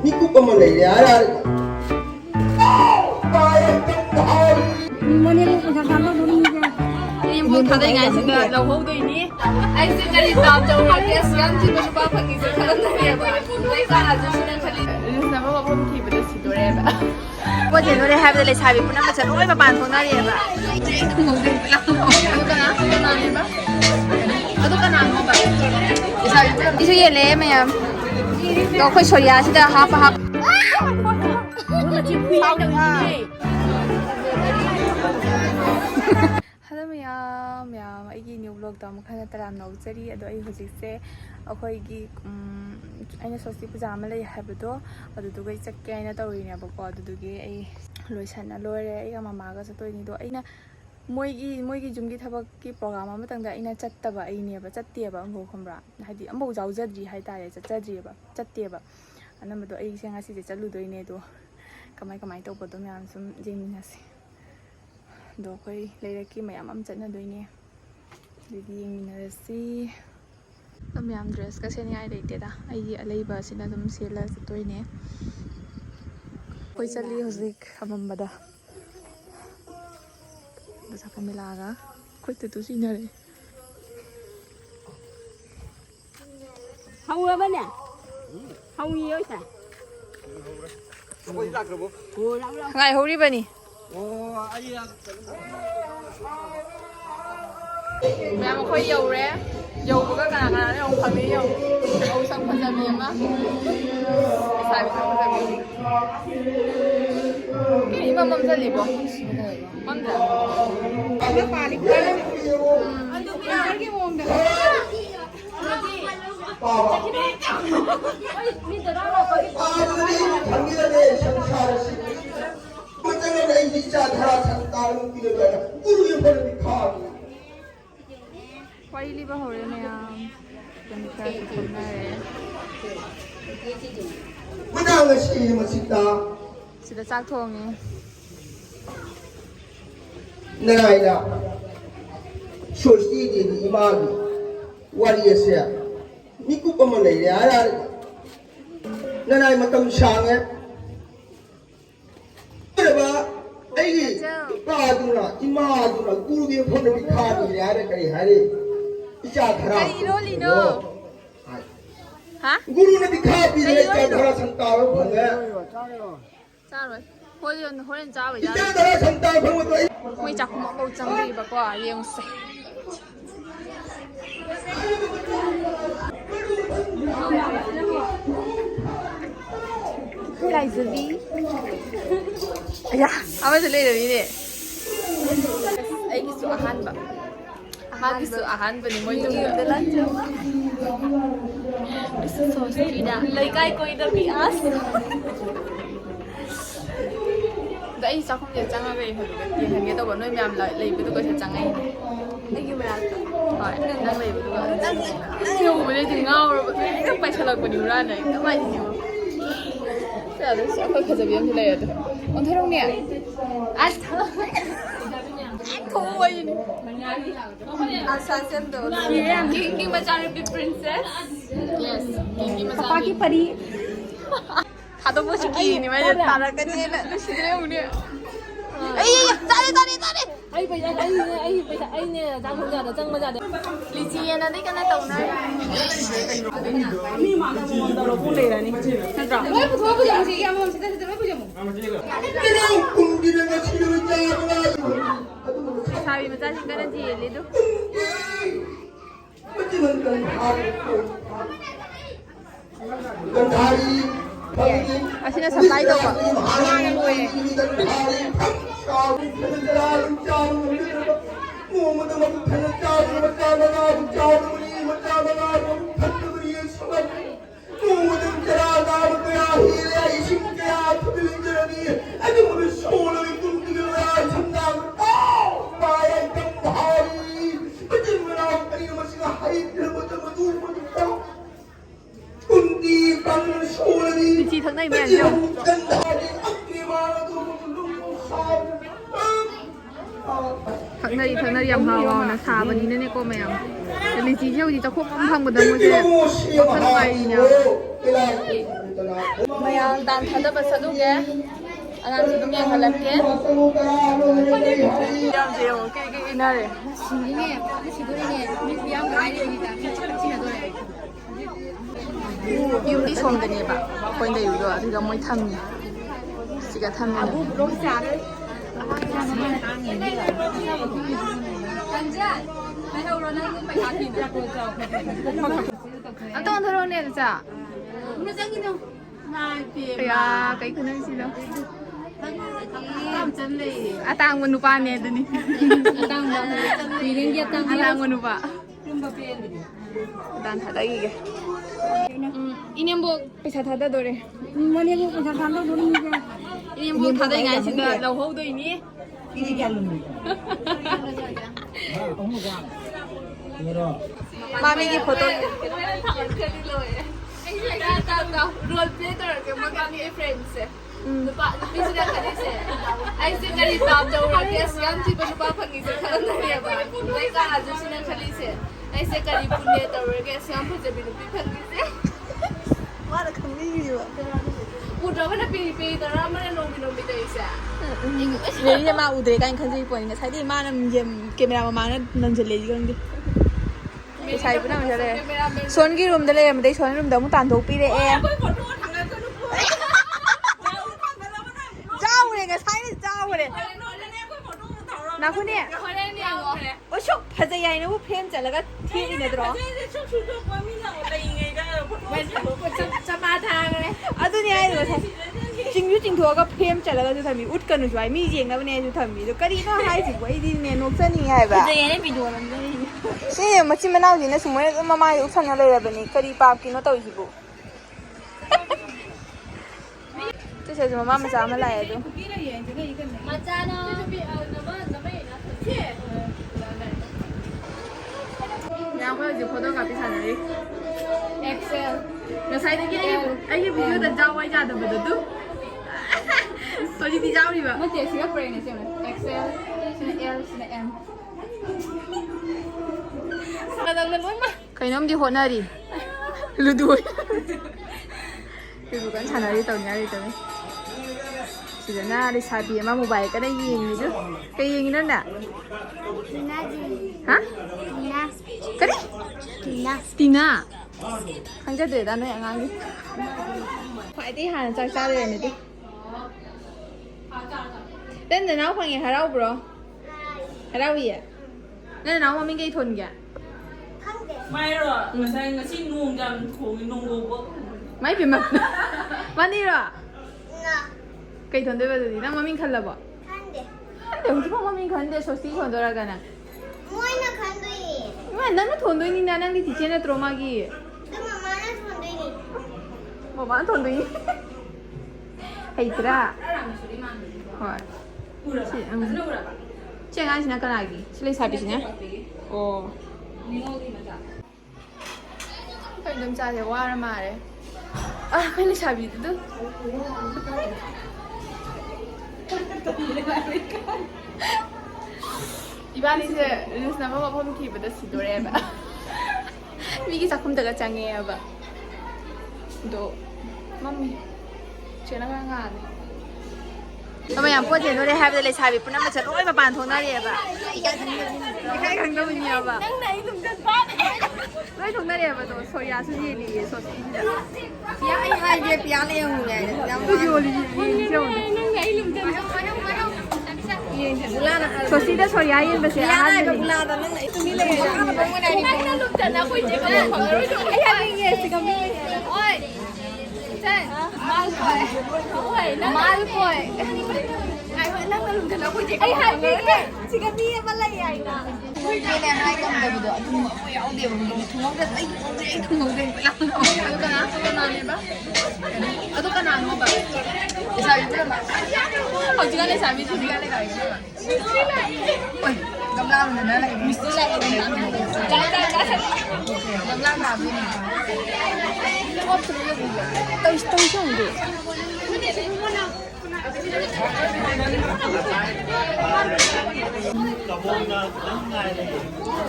미국 것만 내래 알아. Muốn thật đây ngày sinh đầu hôm tôi ní anh sẽ cho đi tạm châu là cái sáng chỉ có ba phần nghìn sẽ khá là nhiều và lấy ra là chúng sẽ khá là nhưng mà bao hôm thì bây giờ chỉ tôi em ạ có thể nói hai bên lấy sai bị cũng nằm ở chân ôi mà bàn không nói gì ạ không ngủ được là không ngủ được cái nào cái nào đi ba cái nào không vậy đi chơi gì lẽ mày có khơi sỏi à sẽ là hấp hấp Hello ma'am, I new vlog da makana taram naujari ado ai hojikse akhoi aina sosti puja ama lei habado aduduga chakke aina tawrine bako adudugi ai loisana lore ai ga mama ga chatoini do aina moigi jumgi thabak ki program ama tangda aina chattaba aine ba chatteba ambo khomra hadi ambo jaujadri hai tare chachadri ba chatteba anamado ai senga si chaludoine do kamai to bodo ma'am sum jeminase do koi leiraki mayam am chana doine didi yengminarasi amyam dress ka seni ai leite da ai aleiba sina dum sela toine koi chali hozik amambada da kamila ga koi tu sinare hau ba nè hau nhiều sao ngai hori bani mẹ mà khơi dầu ré dầu của các nàng là ông phải biết không ông xong phải làm gì mà xài bị xong phải làm cái mà mâm ra liền không mâm ra cái bà đi qua anh được cái mồm được mình từ đó là có cái quay đi vào hồi này dần dần hôm nay sida sak thong này là số gì thì imagi wariyase miku kaman này ra này mà tâm sáng ấy ba ai ba duna ima duna guru ge phone bi kha ni ya re kai hari icha thara lino hả guru ne bi kha bi re icha thara santa ro phone cha rồi hồi lên cha vậy icha thara santa phone to quay chặt một bầu trắng đi bà qua liêng sạch lại giờ đi ya apa sih leh ini ai kisu ahan ba ni moi tu kisu sos tidak lagi kai koi dah bias đấy sao không thể trăng về hồi tiền hàng cái tao bảo nơi mềm lại lấy với tôi có thể trăng ấy cái gì mà hỏi đang lấy với tôi đang nhiều với đây thì ngao rồi các bài trả lời của điều ra này các bài nhiều giờ tôi sẽ không phải biến thế này rồi ông thấy không nè à thôi Asa xem đồ Kingi macam big princess yes Kingi macam pagi pari Atau mau cuci ni macam tarak kan ni nak lucu dia punya. Tadi. ai bây giờ anh nè đang không ra được trăng bây giờ Lý chi nanti kena tahu na. mi mà nó đâu không để này thật rồi Oi, betul aku jangan sih, kamu kita aku jangan. kini kundi na chiru ja Sabi macam sih kena jeli tu. gandhari Asyik nak supply tu kok. Chị thằng này mẹ nhiều. Thằng này làm hào là xà vào nhìn này cô mẹ. Lý trí theo thì cháu không thằng một đống một thế. Thân ngoài nhỉ. ꯃꯌꯥꯝ ꯗꯥꯟ ꯊꯥꯗꯕ ꯆꯠꯂꯨꯒꯦ ꯑꯉꯥꯡꯁꯨ ꯑꯗꯨꯝ ꯌꯦꯡꯍꯜꯂꯛꯀꯦ ꯌꯥꯝꯁꯦ ꯌꯦꯡꯉꯣ ꯀꯩ ꯏꯟꯅꯔꯦ 시기네, 시도리네, 미비양 가이리니까 미치도래. ꯌꯨꯝꯗꯤ ꯁꯣꯝꯗꯅꯦꯕ ꯑꯩꯈꯣꯏꯅ ꯂꯩꯔꯨꯗꯣ ꯑꯗꯨꯒ ꯃꯣꯏ ꯊꯝꯃꯤ ꯁꯤꯒ ꯊꯝꯃꯦ ꯑꯝꯇ ꯊꯔꯛꯑꯣꯅꯦ ꯑꯗꯨꯆꯥ ꯀꯌꯥ ꯀꯩ ꯈꯨꯅꯪꯁꯤꯅꯣ ꯑꯇꯥꯡꯕ ꯅꯨꯄꯥꯅꯦ ꯑꯗꯨꯅꯤ ꯑꯇꯥꯡꯕ ꯅꯨꯄꯥ ꯗꯥꯟ ꯊꯥꯗꯈꯤꯒꯦ 이년복 ꯄꯩꯁꯥ ꯊꯥꯗꯗꯣꯔꯦ 머리에 보자 담도 돌리니까. 이년복ꯊꯥꯗꯉꯥꯏꯁꯤꯗ ꯂꯧꯍꯧꯗꯣꯏꯅꯤ 마미기 포토 रोल प्ले तौरके मगामी फ्रेंड्स से नुपा नुपीसना खरीसे ऐसे करी बाप दौड़के असम थीब नुपा फंगीसे खलंदरियबा नै का आजुसिना खलीसे ऐसे करी पुण्य तौरके असम फजबी नुपी फंगीसे वाला खमीगिबा उद्रबना पिरि पिरि तरा मने नोमी नोमी तैसे 레이제 마 우드레 가인 칸지 보니까 사이드 마는 이제 카메라 마마는 넌절레 이건데 사이브나 저래 손기 룸데 레면데 손 룸데 무 단독 삐레 에 짜오레가 사이드 짜오레 나쿠네 오쇼 파자야이네 우 펜 잘라가 티이네 들어 아두니 아이도 사 징유 징토가 펜 잘라가 주 담이 웃거는 좋아이 미징나 보네 주 담이 저 까리나 하이지 뭐이디네 녹선이 하이바 얘네 비디오는 시 마치 마나우지네 스모에 마마이 우산나 레라버니 까리 밥기노 떠이시고这些妈妈咱们来的 맞잖아.然后就跑到隔壁山那里 Excel 刚才那个비디오 다 자와이 자더버도 소지 디자우리 봐 뭐 제시가 브레인이 지금 엑셀, 시는 L, 시는 M. 사람들 뭐만 그놈디 호나리 루두 그거 간 차나리 떠냐리 떠네 지금 리사비 마 모바일 까다 얘기죠 그 얘기는 나 하? 그래? 디나 강자들다 너 양아기 파이팅 하는 짝짝을 했는데 땐내 나오 방에 하라고 불어 하라고야 내 나오 마민 게 돈게 ไม่หรอกมันใช่ก็ชินุ่งกันโขงนุ่งโลบ 많이 빈막 많이라 그이 돈 되버더니 나 마민 칼라 봐 한대 우리 방 마민 간데 소시 돈 돌아가나 뭐이나 간도이. 왜 나는 돈 돈이 나는 네 뒤에는 들어마기 그 마마는 간도이. 뭐 많은 돈 돈이 헤이트라 헐 쟤가 지나 까나기 슬레이 사비시냐 어 좀 짜게 와라 말해 아 빨리 사비도 이반이제 르스 나마마 폼키보다 시도래봐 미기 작품다가 짱해봐 너 맘미 쟤나가ทำไมอย่างพวกเจนด้วยแฮปปี้เลยชายบิปุ่นนั่นมันจะร้อยมาปานทงหน้าเรียบอ่ะอีกครั้งก็ไม่มีอ่ะนั่งไหนหนุ่มกันบ้านร้อยทงหน้าเรียบอ่ะตัวโซยาสุจิลีโซซีจ้ะพี่ไอ้ไฮเบียพี่อะไรอย่างเงี้ยยังไม่อยู่เลยเจ้านั่งไหนหนุ่มกันโซซีได้โซยาเย็นไปเสียอาหารเลยลาตอนนั่งไหนตรงนี้เลยนั่งหนุ่มกันนะคุยเจ๊กันเลยของเราไอ้ยังเงี้ยสิกับพี่โอ้ย말보이 아이 맨날 그런 거 보지 아이 하이 지금 니에 말라야 이나 내가 할 건데 보도 뭐야 어디 보면 도망가 아이 도망가 아도가나 해봐 아도가나 안 먹어 자 이제 어지간에 잠이 두시간에 가 있어 어이 감라면 내가 미스라 감라 나비 또 이상한데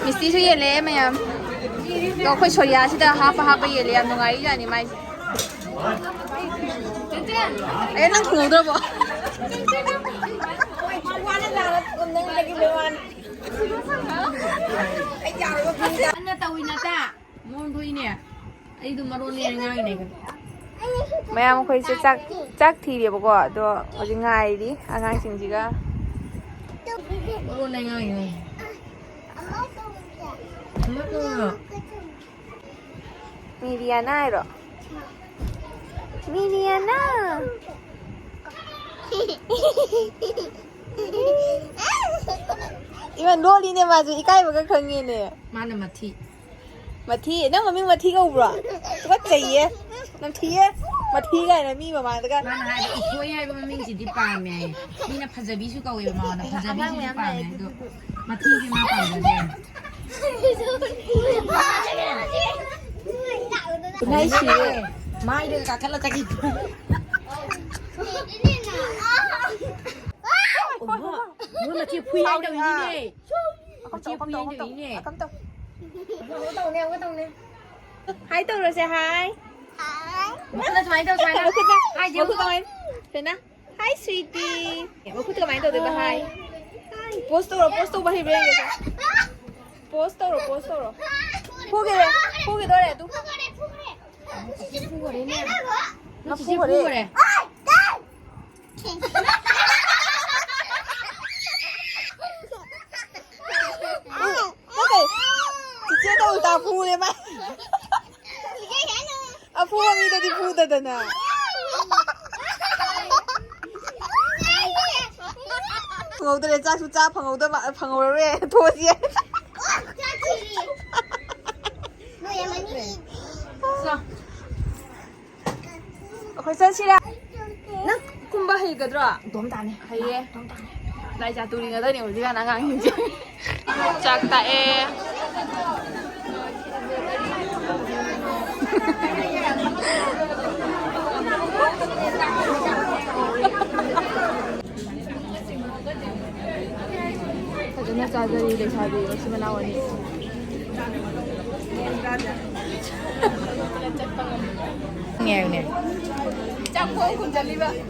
미스티 저 얘래 마야 너 거의 소리야 시다 하파 예래 안 농아이 아니 마이 Ayun ang kunodo mo. Ano tawin na ta? Mundo ini. Ay dumaro niya nga ini. mayam khoi se chak thi de bako do hoji ngai di angang sing ji ga Muro na nga ini. Ano to? Miriana ro Miriana Iwan loli ne ma ju ikai ba ka khangi ne Mana mati. Mathi nang mami mathi ka ubra ka chaiye nam thiye mathi ga na mi ba ma da ka Mana hai ikoi hai ba ming si di pa me. Ni na phajabi su ka we ma na phajabi su di pa me do. Mati ki ma pa de. nai shi Mai de ka kala ta ki. Muro mati phui ai đâu ini ne. Mati phui ai đâu ini ne. Kam to Có tàu nè, có tàu nè. hai to rồi sẽ hai Nó xoay đâu xoay đâu. Hai Mau ke main? Sana. Hi sweetie. Mau ke main tu dengan hai. Post tu bahi beri gitu. Post tu. Puge dore tu. Phu vào đấy nè. Nó Chỉ phu vào phu vào đây. đây. Chị chưa đâu ta phu đấy mà. À phu mà mi đi phu đó nè. Phangầu đây cha chú cha phangầu đó mà phangầu rồi thua gì. Khởi chân chi ra. Nó cũng bao nhiêu cái đó. Tóm tàn nè. Hay ye. Lại trả tụi người ta nhiều gì cả năng ăn gì chứ. Chắc tại Nó ra đây để xài gì mà nào vậy? Nghèo nè. Trong phố cũng chân đi vậy.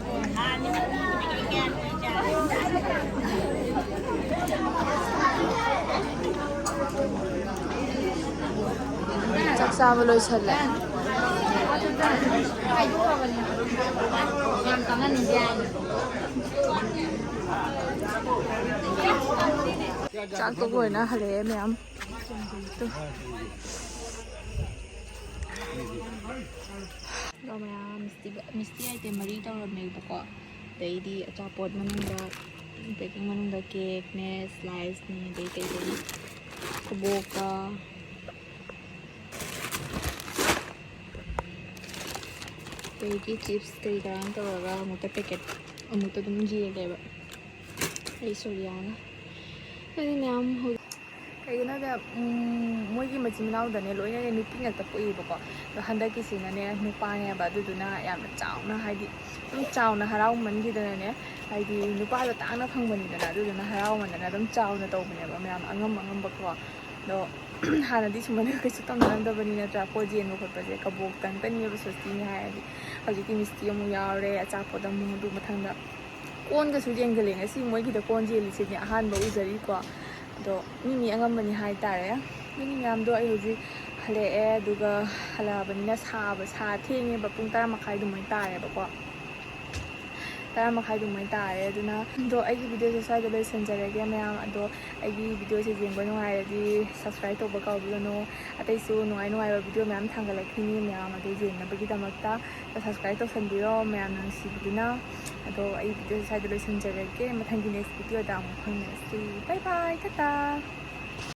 Chắc sao mà lôi chân lại. Em cảm ơn anh. Chắc có buổi nó hề em em. Rồi mà Misty ai tem mari tao rồi mấy bọc đấy đi cho bột mà nung da baking mà nung da cake nè slice nè đấy cái đấy kaboka đấy cái chips đấy đó tao ra một cái packet một cái đúng gì vậy đấy Soriana cái này em hồi Kayaknya mogi macam mana dah ni, loinya ni nupi nak tapui bapa. Hendak kisi ni nupa ni abadu tu na yang macam na hai di, macam na harau mandi tu ni, hai di nupa tu tak nak hang mandi tu na harau mandi na, macam na tahu ni, macam angam bakwa. Do hana di cuma ni kasi tam na dah bani na trapo jen bukan pasal kabuk tan ni betul ni hai di. Hari ni mesti yang muyar le, trapo dah mundu matang dah. Kon kasi jen geleng, asi mogi dah kon jen lisitnya han bau jari kwa. Do mimi angam hai tare mimi ngam do ai hoji hale e duga hala banina sa thinge ba pung 10 makhai du mai tare ba ko 10 makhai du mai tare duna do ai gi video se sai do le senjare ge myam do ai gi video se jeng ba ngai di subscribe to ba ka bu no atai su ngai ba video myam thanga la khini myam ade jeng na ba gi damakta subscribe to san biro myam nang si bidina ado ai video se sai do le senjare ge mathang gi next video da mo phang ne si bye bye tata